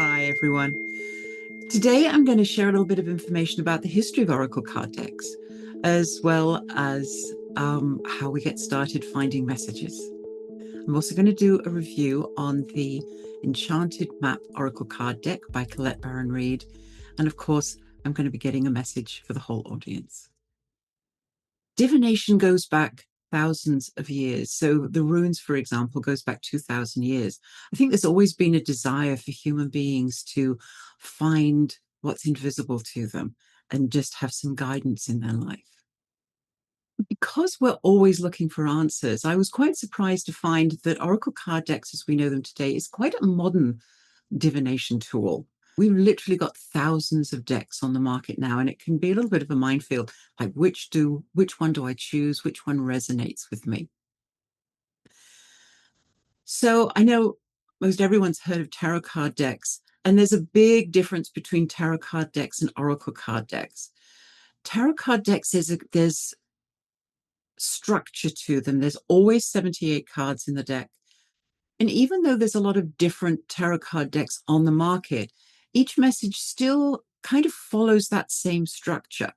Hi, everyone. Today, I'm going to share a little bit of information about the history of Oracle card decks, as well as how we get started finding messages. I'm also going to do a review on the Enchanted Map Oracle Card deck by Colette Baron-Reid. And of course, I'm going to be getting a message for the whole audience. Divination goes back thousands of years. So the runes, for example, goes back 2,000 years. I think there's always been a desire for human beings to find what's invisible to them and just have some guidance in their life. Because we're always looking for answers, I was quite surprised to find that Oracle card decks, as we know them today, is quite a modern divination tool. We've literally got thousands of decks on the market now, and it can be a little bit of a minefield. Like, which one do I choose? Which one resonates with me? So I know most everyone's heard of tarot card decks, and there's a big difference between tarot card decks and oracle card decks. Tarot card decks, there's structure to them. There's always 78 cards in the deck. And even though there's a lot of different tarot card decks on the market, each message still kind of follows that same structure.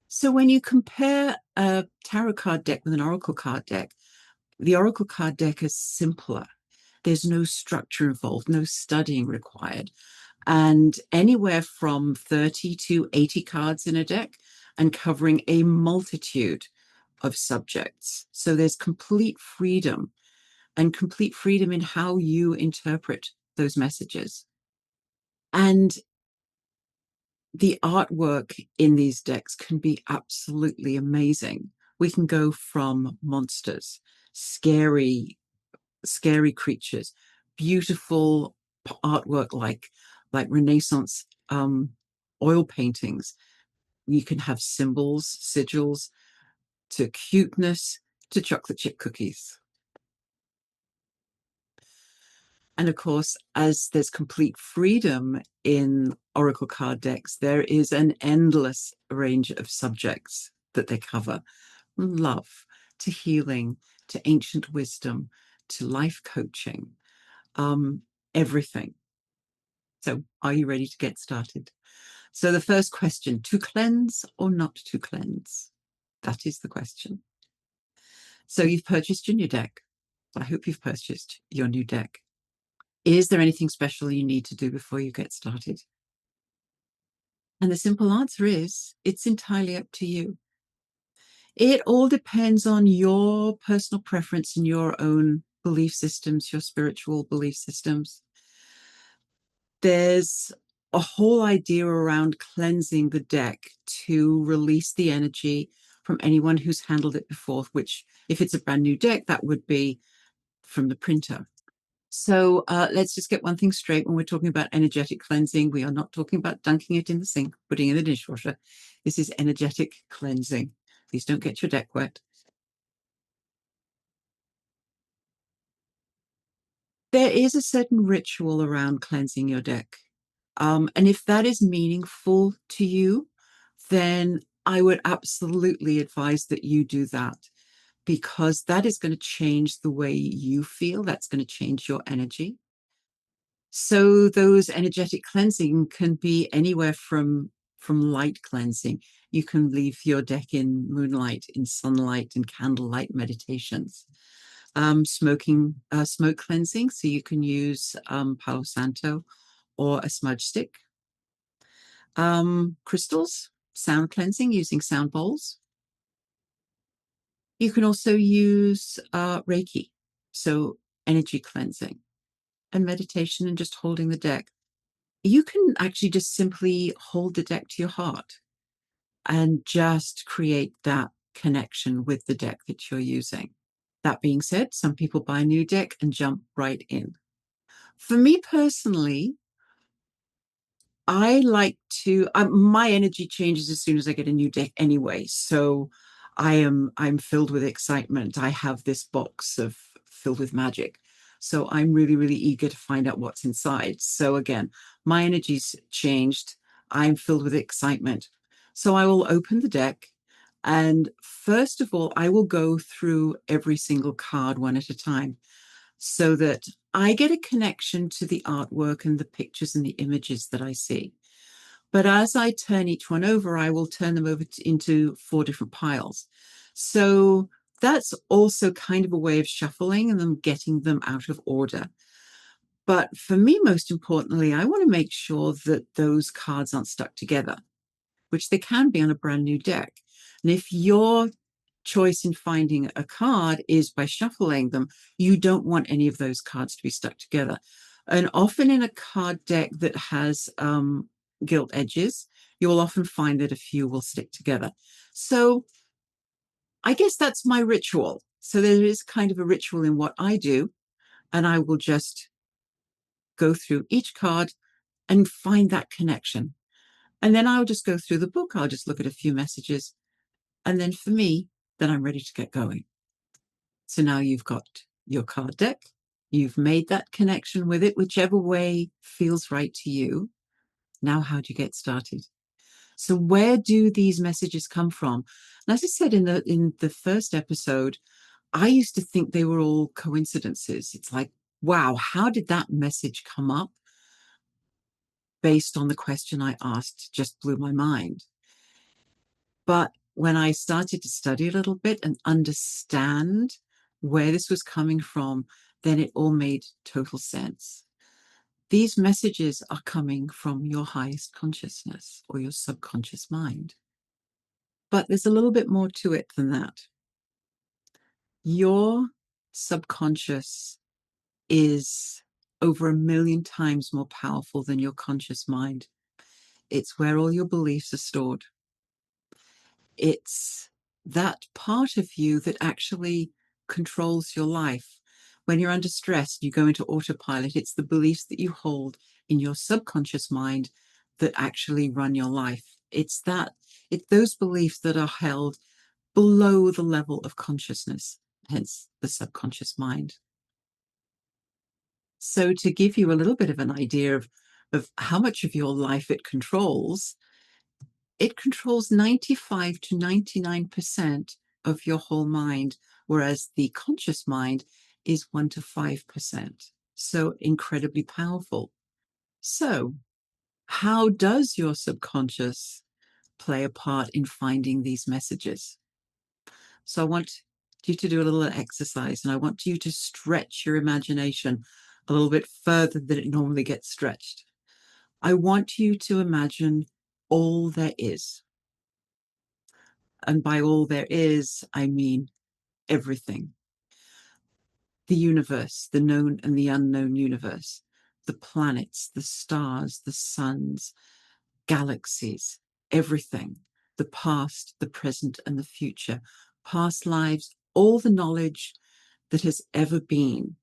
So when you compare a tarot card deck with an oracle card deck, the oracle card deck is simpler. There's no structure involved, no studying required. And anywhere from 30 to 80 cards in a deck and covering a multitude of subjects. So there's complete freedom in how you interpret those messages. And the artwork in these decks can be absolutely amazing. We can go from monsters, scary creatures, beautiful artwork like Renaissance oil paintings. You can have symbols, sigils, to cuteness, to chocolate chip cookies. And of course, as there's complete freedom in Oracle card decks, there is an endless range of subjects that they cover. From love to healing, to ancient wisdom, to life coaching, everything. So are you ready to get started? So the first question, to cleanse or not to cleanse? That is the question. So you've purchased your new deck. I hope you've purchased your new deck. Is there anything special you need to do before you get started? And the simple answer is, it's entirely up to you. It all depends on your personal preference and your own belief systems, your spiritual belief systems. There's a whole idea around cleansing the deck to release the energy from anyone who's handled it before, which, if it's a brand new deck, that would be from the printer. So let's just get one thing straight. When we're talking about energetic cleansing, we are not talking about dunking it in the sink, putting it in the dishwasher. This is energetic cleansing. Please don't get your deck wet. There is a certain ritual around cleansing your deck. And if that is meaningful to you, then I would absolutely advise that you do that, because that is going to change the way you feel. That's going to change your energy. So those energetic cleansing can be anywhere from light cleansing. You can leave your deck in moonlight, in sunlight, and candlelight meditations. Smoke cleansing, so you can use Palo Santo or a smudge stick. Crystals, sound cleansing using sound bowls. You can also use Reiki, so energy cleansing, and meditation, and just holding the deck. You can actually just simply hold the deck to your heart and just create that connection with the deck that you're using. That being said, some people buy a new deck and jump right in. For me personally, I like to, my energy changes as soon as I get a new deck anyway. So I'm filled with excitement. I have this box filled with magic. So I'm really, really eager to find out what's inside. So again, my energy's changed. I'm filled with excitement. So I will open the deck. And first of all, I will go through every single card one at a time, so that I get a connection to the artwork and the pictures and the images that I see. But as I turn each one over, I will turn them over into 4 different piles. So that's also kind of a way of shuffling and then getting them out of order. But for me, most importantly, I want to make sure that those cards aren't stuck together, which they can be on a brand new deck. And if your choice in finding a card is by shuffling them, you don't want any of those cards to be stuck together. And often in a card deck that has gilt edges, you will often find that a few will stick together. So I guess that's my ritual. So there is kind of a ritual in what I do, and I will just go through each card and find that connection. And then I'll just go through the book. I'll just look at a few messages. And then for me, then I'm ready to get going. So now you've got your card deck. You've made that connection with it, whichever way feels right to you. Now, how do you get started? So where do these messages come from? And as I said in the first episode, I used to think they were all coincidences. It's like, wow, how did that message come up based on the question I asked? Just blew my mind. But when I started to study a little bit and understand where this was coming from, then it all made total sense. These messages are coming from your highest consciousness or your subconscious mind. But there's a little bit more to it than that. Your subconscious is over 1,000,000 times more powerful than your conscious mind. It's where all your beliefs are stored. It's that part of you that actually controls your life. When you're under stress, you go into autopilot. It's the beliefs that you hold in your subconscious mind that actually run your life. It's those beliefs that are held below the level of consciousness, hence the subconscious mind. So to give you a little bit of an idea of how much of your life it controls 95 to 99% of your whole mind, whereas the conscious mind is 1 to 5%. So incredibly powerful. So how does your subconscious play a part in finding these messages? So I want you to do a little exercise, and I want you to stretch your imagination a little bit further than it normally gets stretched. I want you to imagine all there is. And by all there is, I mean everything. The universe, the known and the unknown universe, the planets, the stars, the suns, galaxies, everything, the past, the present, and the future, past lives, all the knowledge that has ever been,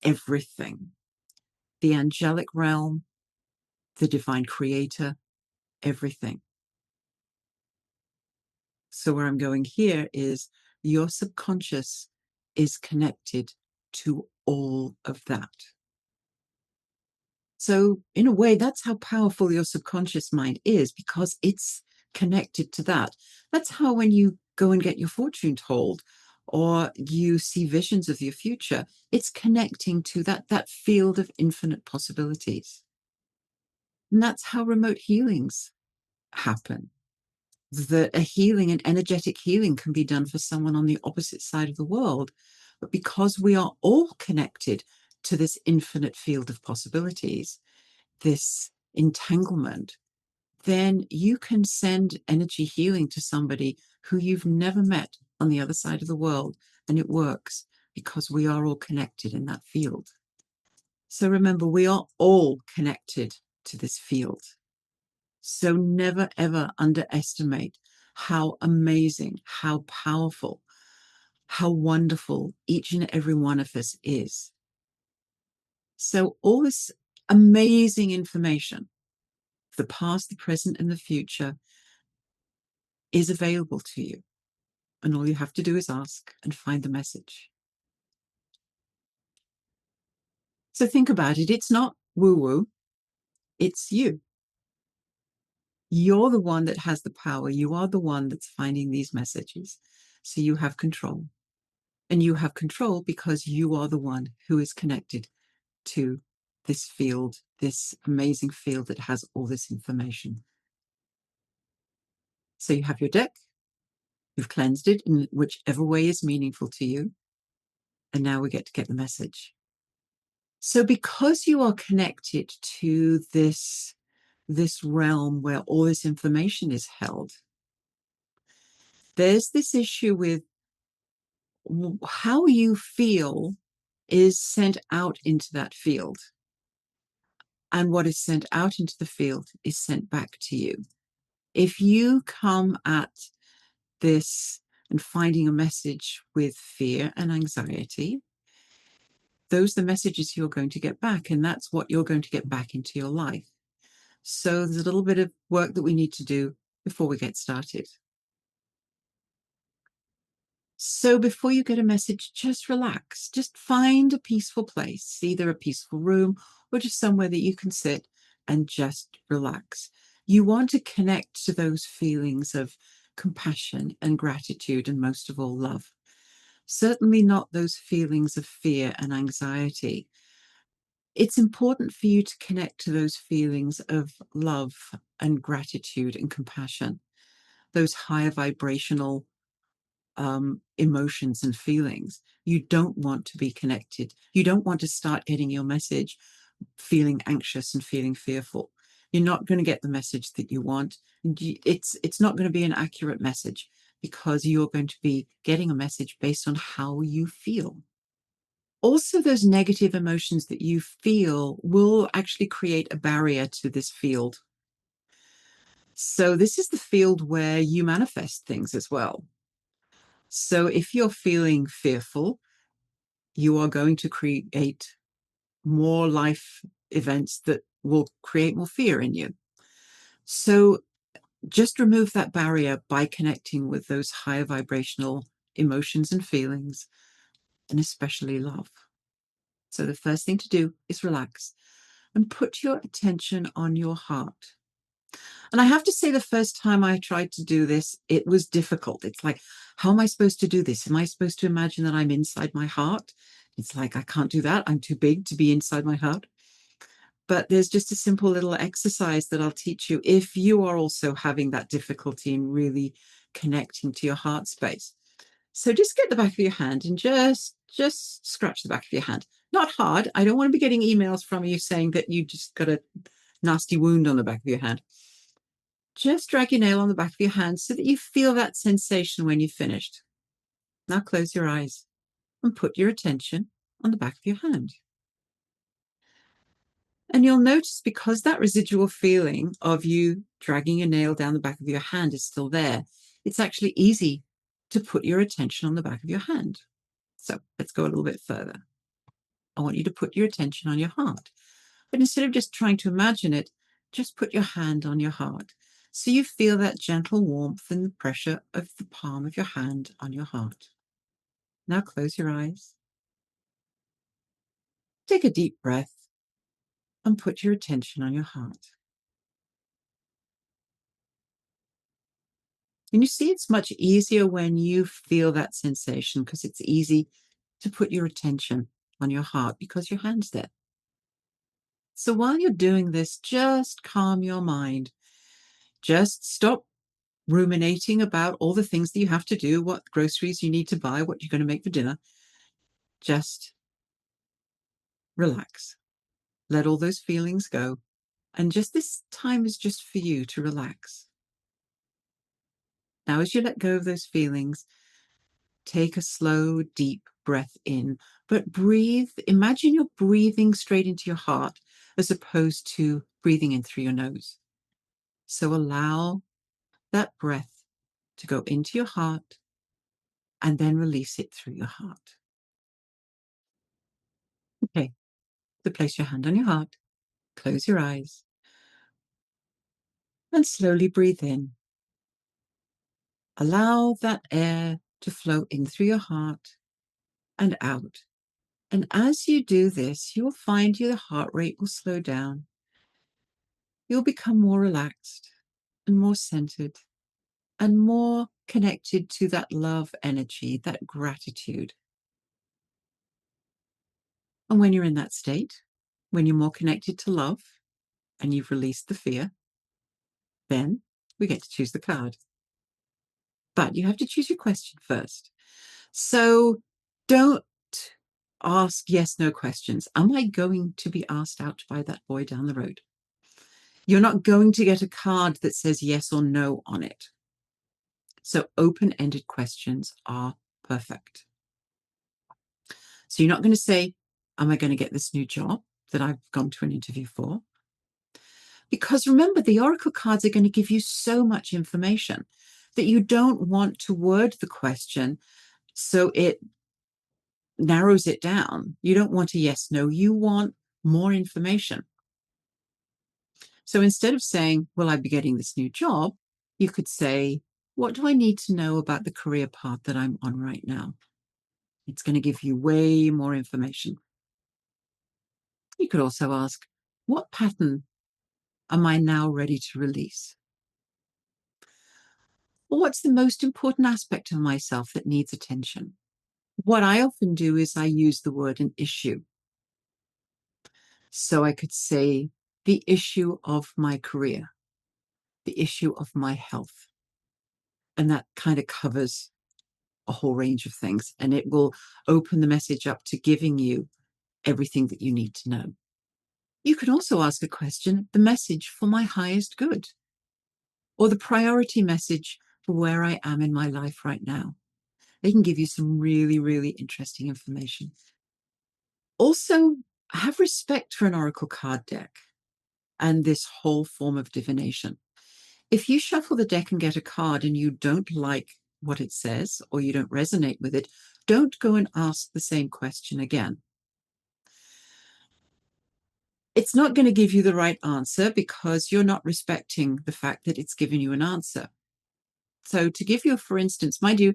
everything. The angelic realm, the divine creator, everything. So where I'm going here is your subconscious is connected to all of that. So in a way, that's how powerful your subconscious mind is, because it's connected to that. That's how when you go and get your fortune told or you see visions of your future, it's connecting to that field of infinite possibilities. And that's how remote healings happen. That a healing, an energetic healing, can be done for someone on the opposite side of the world. But because we are all connected to this infinite field of possibilities, this entanglement, then you can send energy healing to somebody who you've never met on the other side of the world. And it works because we are all connected in that field. So remember, we are all connected to this field. So never, ever underestimate how amazing, how powerful, how wonderful each and every one of us is. So all this amazing information, the past, the present, and the future, is available to you. And all you have to do is ask and find the message. So think about it. It's not woo-woo. It's you. You're the one that has the power. You are the one that's finding these messages. So you have control. And you have control because you are the one who is connected to this field, this amazing field that has all this information. So you have your deck, you've cleansed it in whichever way is meaningful to you. And now we get to get the message. So because you are connected to this realm where all this information is held, there's this issue with how you feel is sent out into that field. And what is sent out into the field is sent back to you. If you come at this and finding a message with fear and anxiety, those are the messages you're going to get back, and that's what you're going to get back into your life. So there's a little bit of work that we need to do before we get started. So before you get a message, just relax. Just find a peaceful place, either a peaceful room or just somewhere that you can sit and just relax. You want to connect to those feelings of compassion and gratitude, and most of all, love. Certainly not those feelings of fear and anxiety. It's important for you to connect to those feelings of love and gratitude and compassion, those higher vibrational emotions and feelings. You don't want to be connected. You don't want to start getting your message feeling anxious and feeling fearful. You're not going to get the message that you want. It's not going to be an accurate message because you're going to be getting a message based on how you feel. Also, those negative emotions that you feel will actually create a barrier to this field. So this is the field where you manifest things as well. So if you're feeling fearful, you are going to create more life events that will create more fear in you. So just remove that barrier by connecting with those higher vibrational emotions and feelings, and especially love. So the first thing to do is relax and put your attention on your heart. And I have to say, the first time I tried to do this, it was difficult. It's like, how am I supposed to do this? Am I supposed to imagine that I'm inside my heart? It's like, I can't do that. I'm too big to be inside my heart. But there's just a simple little exercise that I'll teach you if you are also having that difficulty in really connecting to your heart space. So just get the back of your hand and just scratch the back of your hand. Not hard. I don't want to be getting emails from you saying that you just got a nasty wound on the back of your hand. Just drag your nail on the back of your hand so that you feel that sensation when you've finished. Now close your eyes and put your attention on the back of your hand. And you'll notice, because that residual feeling of you dragging your nail down the back of your hand is still there, it's actually easy to put your attention on the back of your hand. So let's go a little bit further. I want you to put your attention on your heart. But instead of just trying to imagine it, just put your hand on your heart. So you feel that gentle warmth and the pressure of the palm of your hand on your heart. Now close your eyes. Take a deep breath and put your attention on your heart. And you see, it's much easier when you feel that sensation, because it's easy to put your attention on your heart because your hand's there. So while you're doing this, just calm your mind. Just stop ruminating about all the things that you have to do, what groceries you need to buy, what you're going to make for dinner. Just relax. Let all those feelings go. And just this time is just for you to relax. Now, as you let go of those feelings, take a slow, deep breath in, but breathe. Imagine you're breathing straight into your heart as opposed to breathing in through your nose. So allow that breath to go into your heart and then release it through your heart. Okay, so place your hand on your heart, close your eyes, and slowly breathe in. Allow that air to flow in through your heart and out. And as you do this, you'll find your heart rate will slow down. You'll become more relaxed and more centered and more connected to that love energy, that gratitude. And when you're in that state, when you're more connected to love and you've released the fear, then we get to choose the card. But you have to choose your question first. So don't ask yes, no questions. Am I going to be asked out by that boy down the road? You're not going to get a card that says yes or no on it. So open-ended questions are perfect. So you're not going to say, am I going to get this new job that I've gone to an interview for? Because remember, the oracle cards are going to give you so much information that you don't want to word the question so it narrows it down. You don't want a yes, no, you want more information. So instead of saying, will I be getting this new job? You could say, what do I need to know about the career path that I'm on right now? It's going to give you way more information. You could also ask, what pattern am I now ready to release? Or what's the most important aspect of myself that needs attention? What I often do is I use the word an issue. So I could say the issue of my career, the issue of my health. And that kind of covers a whole range of things. And it will open the message up to giving you everything that you need to know. You could also ask a question, the message for my highest good, or the priority message for where I am in my life right now. They can give you some really, really interesting information. Also, have respect for an oracle card deck and this whole form of divination. If you shuffle the deck and get a card and you don't like what it says or you don't resonate with it, don't go and ask the same question again. It's not going to give you the right answer because you're not respecting the fact that it's given you an answer. So to give you a for instance, mind you,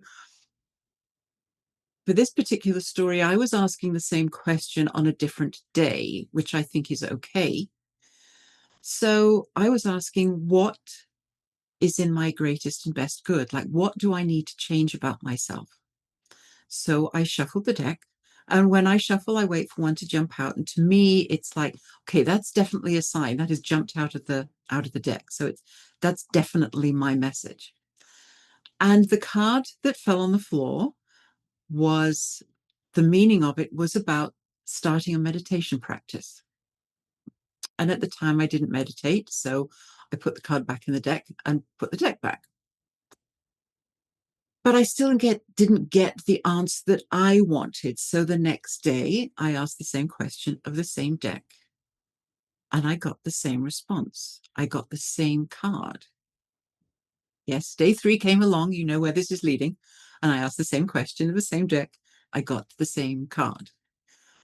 for this particular story, I was asking the same question on a different day, which I think is okay. So I was asking, what is in my greatest and best good? Like, what do I need to change about myself? So I shuffled the deck. And when I shuffle, I wait for one to jump out. And to me, it's like, okay, that's definitely a sign that has jumped out of the deck. So that's definitely my message. And the card that fell on the floor was, the meaning of it was about starting a meditation practice. And at the time I didn't meditate, so I put the card back in the deck and put the deck back. But I still didn't get the answer that I wanted. So the next day I asked the same question of the same deck. And I got the same response. I got the same card. Yes, day 3 came along. You know where this is leading. And I asked the same question of the same deck. I got the same card.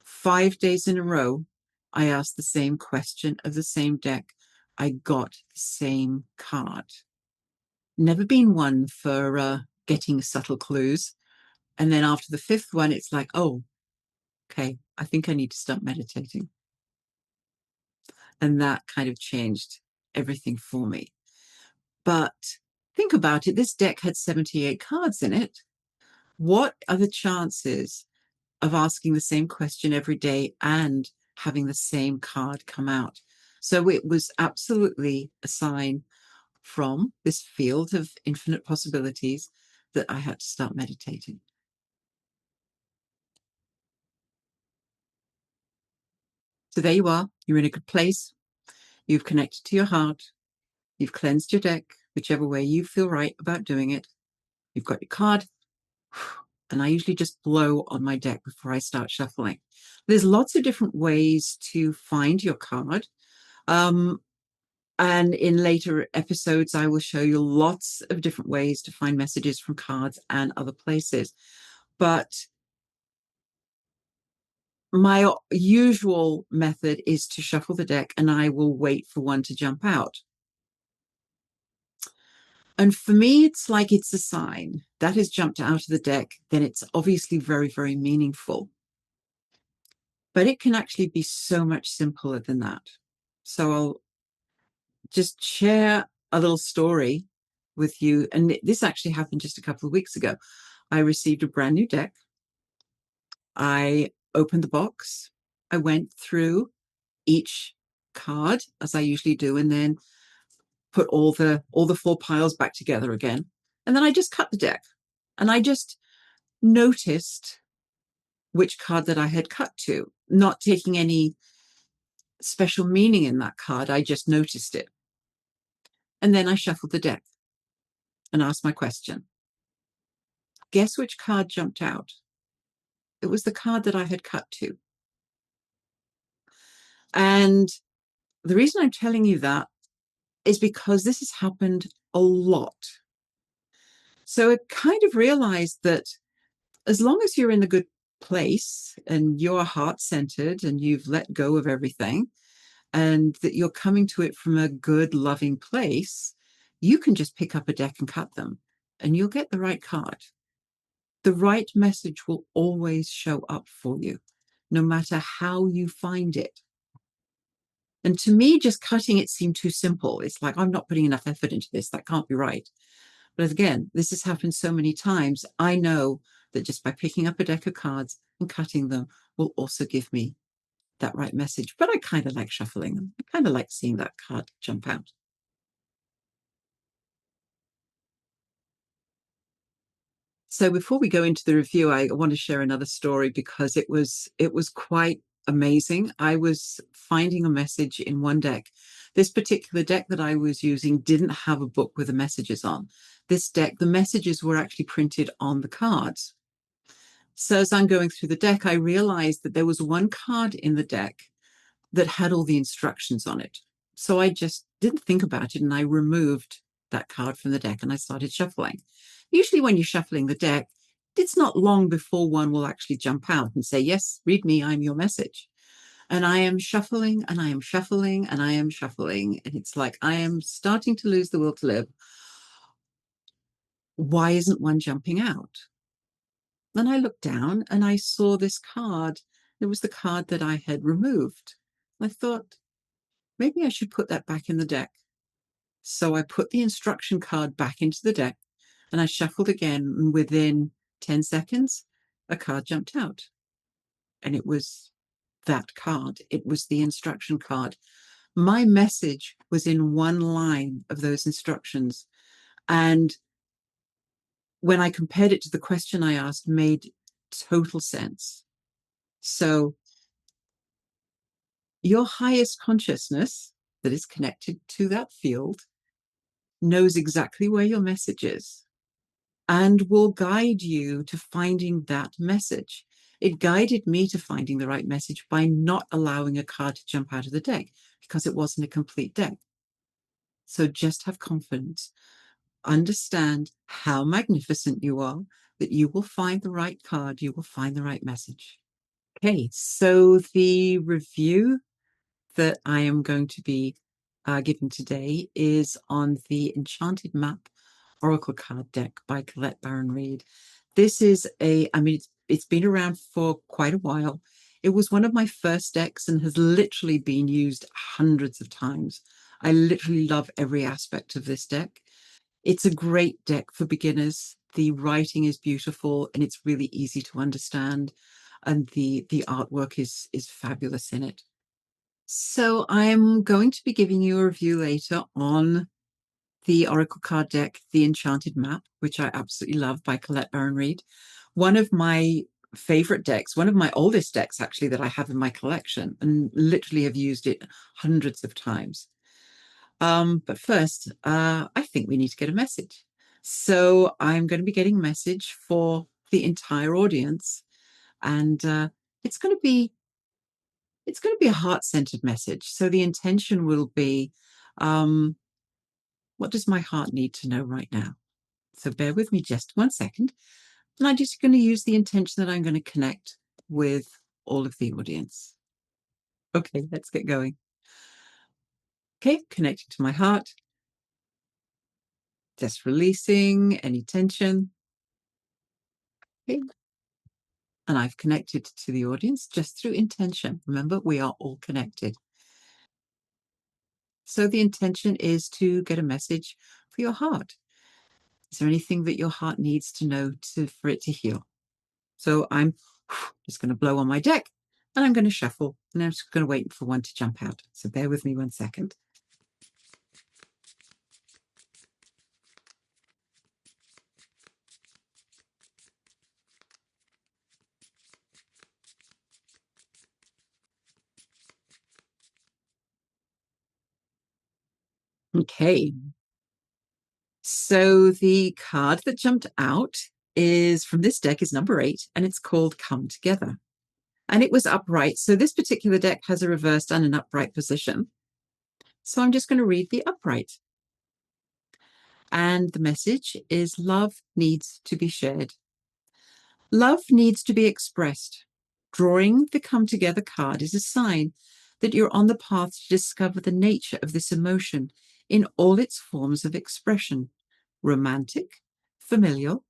5 days in a row, I asked the same question of the same deck. I got the same card. Never been one for getting subtle clues. And then after the 5th one, it's like, oh, okay, I think I need to start meditating. And that kind of changed everything for me. But think about it. This deck had 78 cards in it. What are the chances of asking the same question every day and having the same card come out? So it was absolutely a sign from this field of infinite possibilities that I had to start meditating. So there you are. You're in a good place. You've connected to your heart. You've cleansed your deck, whichever way you feel right about doing it. You've got your card. And I usually just blow on my deck before I start shuffling. There's lots of different ways to find your card. And in later episodes, I will show you lots of different ways to find messages from cards and other places. But my usual method is to shuffle the deck and I will wait for one to jump out. And for me, it's like it's a sign that has jumped out of the deck, then it's obviously very, very meaningful. But it can actually be so much simpler than that. So I'll just share a little story with you. And this actually happened just a couple of weeks ago. I received a brand new deck. I opened the box. I went through each card as I usually do, and then put all the 4 piles back together again. And then I just cut the deck, and I just noticed which card that I had cut to, not taking any special meaning in that card. I just noticed it. And then I shuffled the deck and asked my question. Guess which card jumped out? It was the card that I had cut to. And the reason I'm telling you that is because this has happened a lot. So I kind of realized that as long as you're in a good place and you're heart-centered and you've let go of everything and that you're coming to it from a good, loving place, you can just pick up a deck and cut them and you'll get the right card. The right message will always show up for you, no matter how you find it. And to me, just cutting it seemed too simple. It's like, I'm not putting enough effort into this. That can't be right. But again, this has happened so many times. I know that just by picking up a deck of cards and cutting them will also give me that right message. But I kind of like shuffling them. I kind of like seeing that card jump out. So before we go into the review, I want to share another story because it was quite amazing. I was finding a message in one deck. This particular deck that I was using didn't have a book with the messages on. This deck, the messages were actually printed on the cards. So as I'm going through the deck, I realized that there was one card in the deck that had all the instructions on it. So I just didn't think about it and I removed that card from the deck and I started shuffling. Usually when you're shuffling the deck, it's not long before one will actually jump out and say, yes, read me, I'm your message. And I am shuffling and I am shuffling and I am shuffling. And it's like I am starting to lose the will to live. Why isn't one jumping out? Then I looked down and I saw this card. It was the card that I had removed. I thought, maybe I should put that back in the deck. So I put the instruction card back into the deck and I shuffled again. And within 10 seconds, a card jumped out. And it was that card. It was the instruction card. My message was in one line of those instructions. And when I compared it to the question I asked, made total sense. So your highest consciousness that is connected to that field knows exactly where your message is and will guide you to finding that message. It guided me to finding the right message by not allowing a card to jump out of the deck because it wasn't a complete deck. So just have confidence. Understand how magnificent you are, that you will find the right card, you will find the right message. Okay, so the review that I am going to be giving today is on the Enchanted Map Oracle Card deck by Colette Baron-Reid. This is it's been around for quite a while. It was one of my first decks and has literally been used hundreds of times. I literally love every aspect of this deck. It's a great deck for beginners. The writing is beautiful and it's really easy to understand. And the artwork is fabulous in it. So I'm going to be giving you a review later on the Oracle card deck, The Enchanted Map, which I absolutely love by Colette Baron-Reid. One of my favorite decks, one of my oldest decks actually that I have in my collection and literally have used it hundreds of times. But first, I think we need to get a message. So I'm going to be getting a message for the entire audience. And it's going to be a heart-centered message. So the intention will be, what does my heart need to know right now? So bear with me just 1 second. And I'm just going to use the intention that I'm going to connect with all of the audience. Okay, let's get going. Okay, connecting to my heart. Just releasing any tension. Okay. And I've connected to the audience just through intention. Remember, we are all connected. So the intention is to get a message for your heart. Is there anything that your heart needs to know for it to heal? So I'm just going to blow on my deck And I'm going to shuffle, and I'm just going to wait for one to jump out. So bear with me 1 second. Okay. So the card that jumped out is from this deck is number 8, and it's called Come Together. And it was upright. So this particular deck has a reversed and an upright position. So I'm just going to read the upright. And the message is love needs to be shared. Love needs to be expressed. Drawing the Come Together card is a sign that you're on the path to discover the nature of this emotion in all its forms of expression: romantic, familial,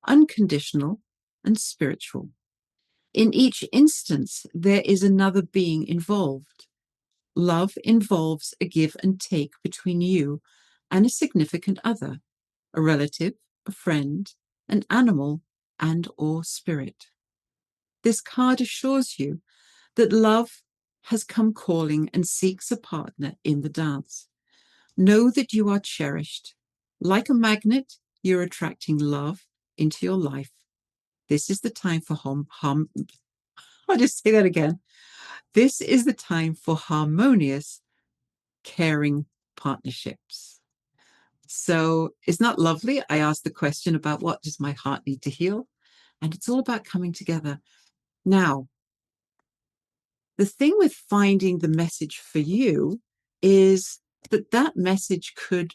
unconditional, and spiritual. In each instance, there is another being involved. Love involves a give and take between you and a significant other, a relative, a friend, an animal, and/or spirit. This card assures you that love has come calling and seeks a partner in the dance. Know that you are cherished. Like a magnet, you're attracting love into your life. This is the time for I'll just say that again. This is the time for harmonious, caring partnerships. So isn't that lovely? I asked the question about what does my heart need to heal? And it's all about coming together. Now, the thing with finding the message for you is that that message could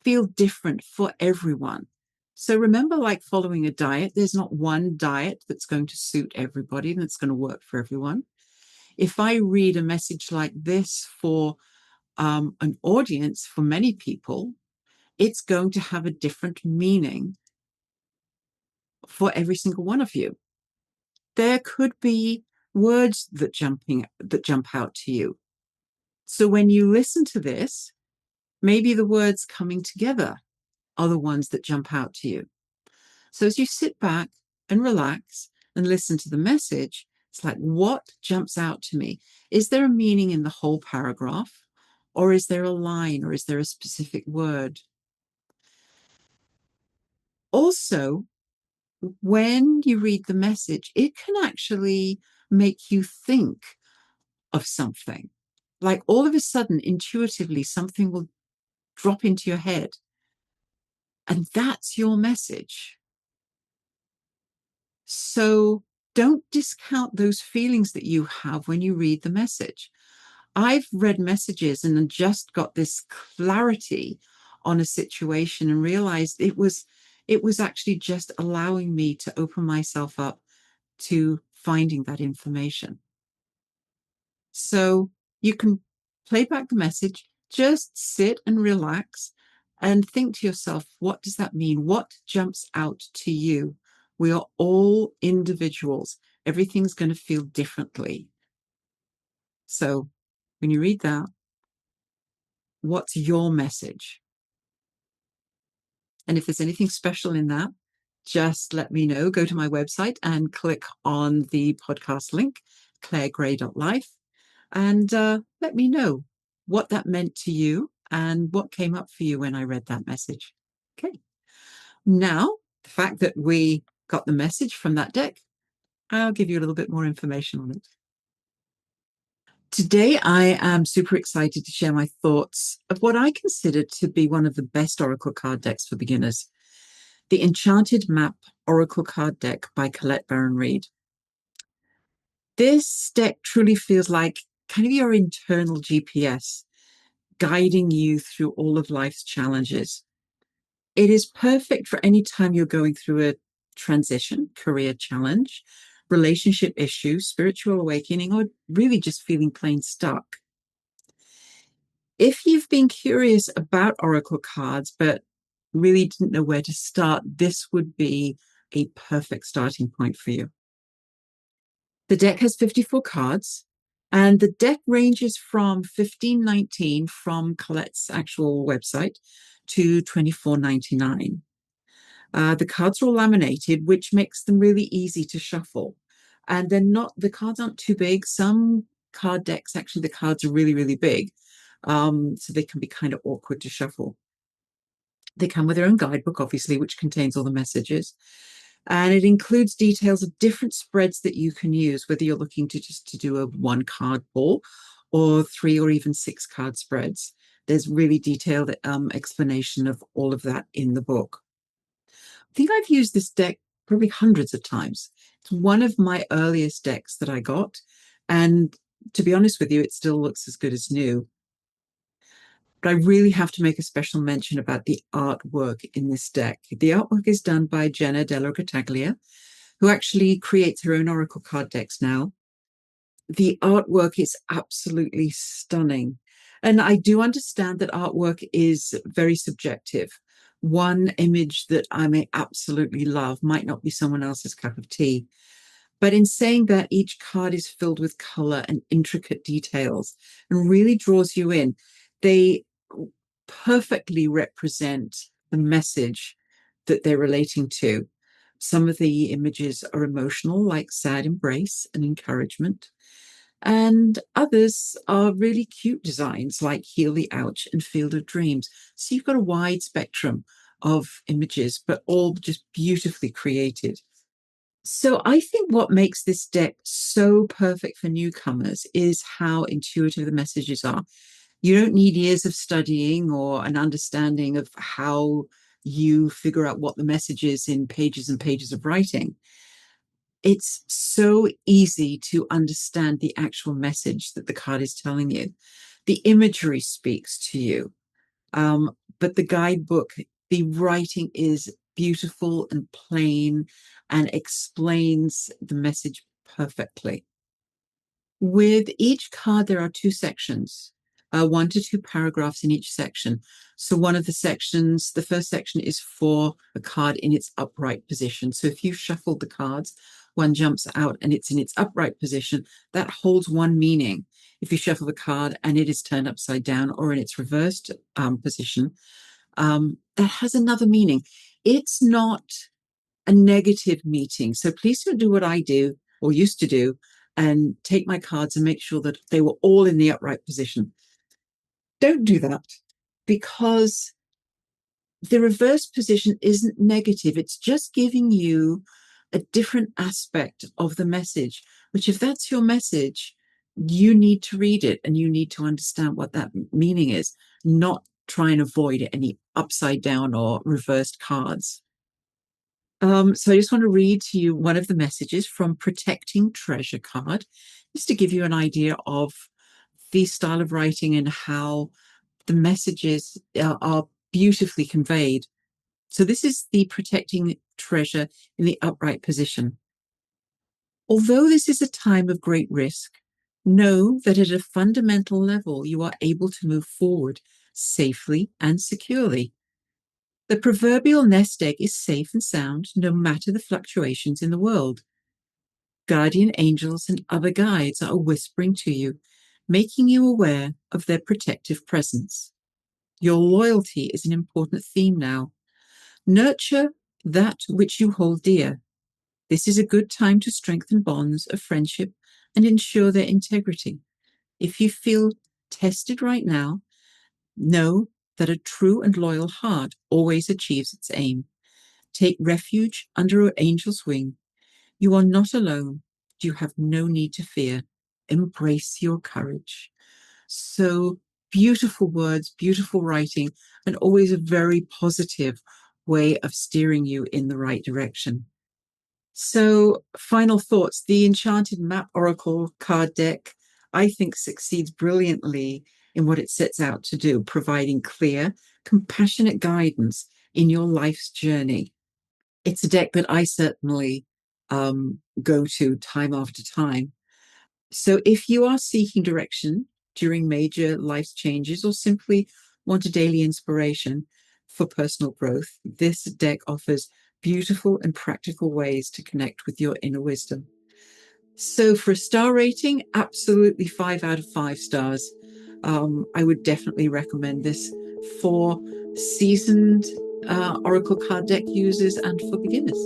feel different for everyone. So remember, like following a diet, there's not one diet that's going to suit everybody and that's going to work for everyone. If I read a message like this for an audience, for many people, it's going to have a different meaning for every single one of you. There could be words that jump out to you. So when you listen to this, maybe the words coming together are the ones that jump out to you. So as you sit back and relax and listen to the message, it's like, what jumps out to me? Is there a meaning in the whole paragraph? Or is there a line? Or is there a specific word? Also, when you read the message, it can actually make you think of something. Like all of a sudden, intuitively, something will drop into your head. And that's your message. So don't discount those feelings that you have when you read the message. I've read messages and just got this clarity on a situation and realized it was actually just allowing me to open myself up to finding that information. So you can play back the message, just sit and relax and think to yourself, what does that mean? What jumps out to you? We are all individuals. Everything's going to feel differently. So when you read that, what's your message? And if there's anything special in that, just let me know. Go to my website and click on the podcast link, clairegray.life, and let me know what that meant to you and what came up for you when I read that message. Okay. Now, the fact that we got the message from that deck, I'll give you a little bit more information on it. Today, I am super excited to share my thoughts of what I consider to be one of the best Oracle card decks for beginners, the Enchanted Map Oracle Card Deck by Colette Baron-Reid. This deck truly feels like kind of your internal GPS, guiding you through all of life's challenges. It is perfect for any time you're going through a transition, career challenge, relationship issue, spiritual awakening, or really just feeling plain stuck. If you've been curious about Oracle cards, but really didn't know where to start, this would be a perfect starting point for you. The deck has 54 cards, and the deck ranges from $15.19 from Colette's actual website to $24.99. The cards are all laminated, which makes them really easy to shuffle. And the cards aren't too big. Some card decks, actually, the cards are really, really big. So they can be kind of awkward to shuffle. They come with their own guidebook, obviously, which contains all the messages. And it includes details of different spreads that you can use, whether you're looking to do a one card pull or 3 or even 6 card spreads. There's really detailed explanation of all of that in the book. I think I've used this deck probably hundreds of times. It's one of my earliest decks that I got. And to be honest with you, it still looks as good as new. But I really have to make a special mention about the artwork in this deck. The artwork is done by Jenna Della Grattaglia, who actually creates her own Oracle card decks now. The artwork is absolutely stunning. And I do understand that artwork is very subjective. One image that I may absolutely love might not be someone else's cup of tea. But in saying that, each card is filled with color and intricate details and really draws you in. They perfectly represent the message that they're relating to. Some of the images are emotional, like sad embrace and encouragement. And others are really cute designs, like Heal the Ouch and Field of Dreams. So you've got a wide spectrum of images, but all just beautifully created. So I think what makes this deck so perfect for newcomers is how intuitive the messages are. You don't need years of studying or an understanding of how you figure out what the message is in pages and pages of writing. It's so easy to understand the actual message that the card is telling you. The imagery speaks to you, but the guidebook, the writing is beautiful and plain and explains the message perfectly. With each card, there are 2 sections, 1 to 2 paragraphs in each section. So one of the sections, the first section is for a card in its upright position. So if you shuffled the cards, one jumps out and it's in its upright position, that holds one meaning. If you shuffle the card and it is turned upside down or in its reversed position, that has another meaning. It's not a negative meeting. So please don't do what I do or used to do and take my cards and make sure that they were all in the upright position. Don't do that, because the reverse position isn't negative. It's just giving you a different aspect of the message, which, if that's your message, you need to read it and you need to understand what that meaning is, not try and avoid any upside down or reversed cards. So I just want to read to you one of the messages from Protecting Treasure card, just to give you an idea of the style of writing and how the messages are beautifully conveyed. So this is the Protecting Treasure in the upright position. Although this is a time of great risk, know that at a fundamental level you are able to move forward safely and securely. The proverbial nest egg is safe and sound no matter the fluctuations in the world. Guardian angels and other guides are whispering to you, making you aware of their protective presence. Your loyalty is an important theme now. Nurture that which you hold dear. This is a good time to strengthen bonds of friendship and ensure their integrity. If you feel tested right now, know that a true and loyal heart always achieves its aim. Take refuge under an angel's wing. You are not alone. You have no need to fear. Embrace your courage. So beautiful words, beautiful writing, and always a very positive way of steering you in the right direction. So, final thoughts. The Enchanted Map Oracle card deck, I think, succeeds brilliantly in what it sets out to do, providing clear, compassionate guidance in your life's journey. It's a deck that I certainly go to time after time. So if you are seeking direction during major life changes or simply want a daily inspiration for personal growth, this deck offers beautiful and practical ways to connect with your inner wisdom. So for a star rating, absolutely 5 out of 5 stars. I would definitely recommend this for seasoned Oracle card deck users and for beginners.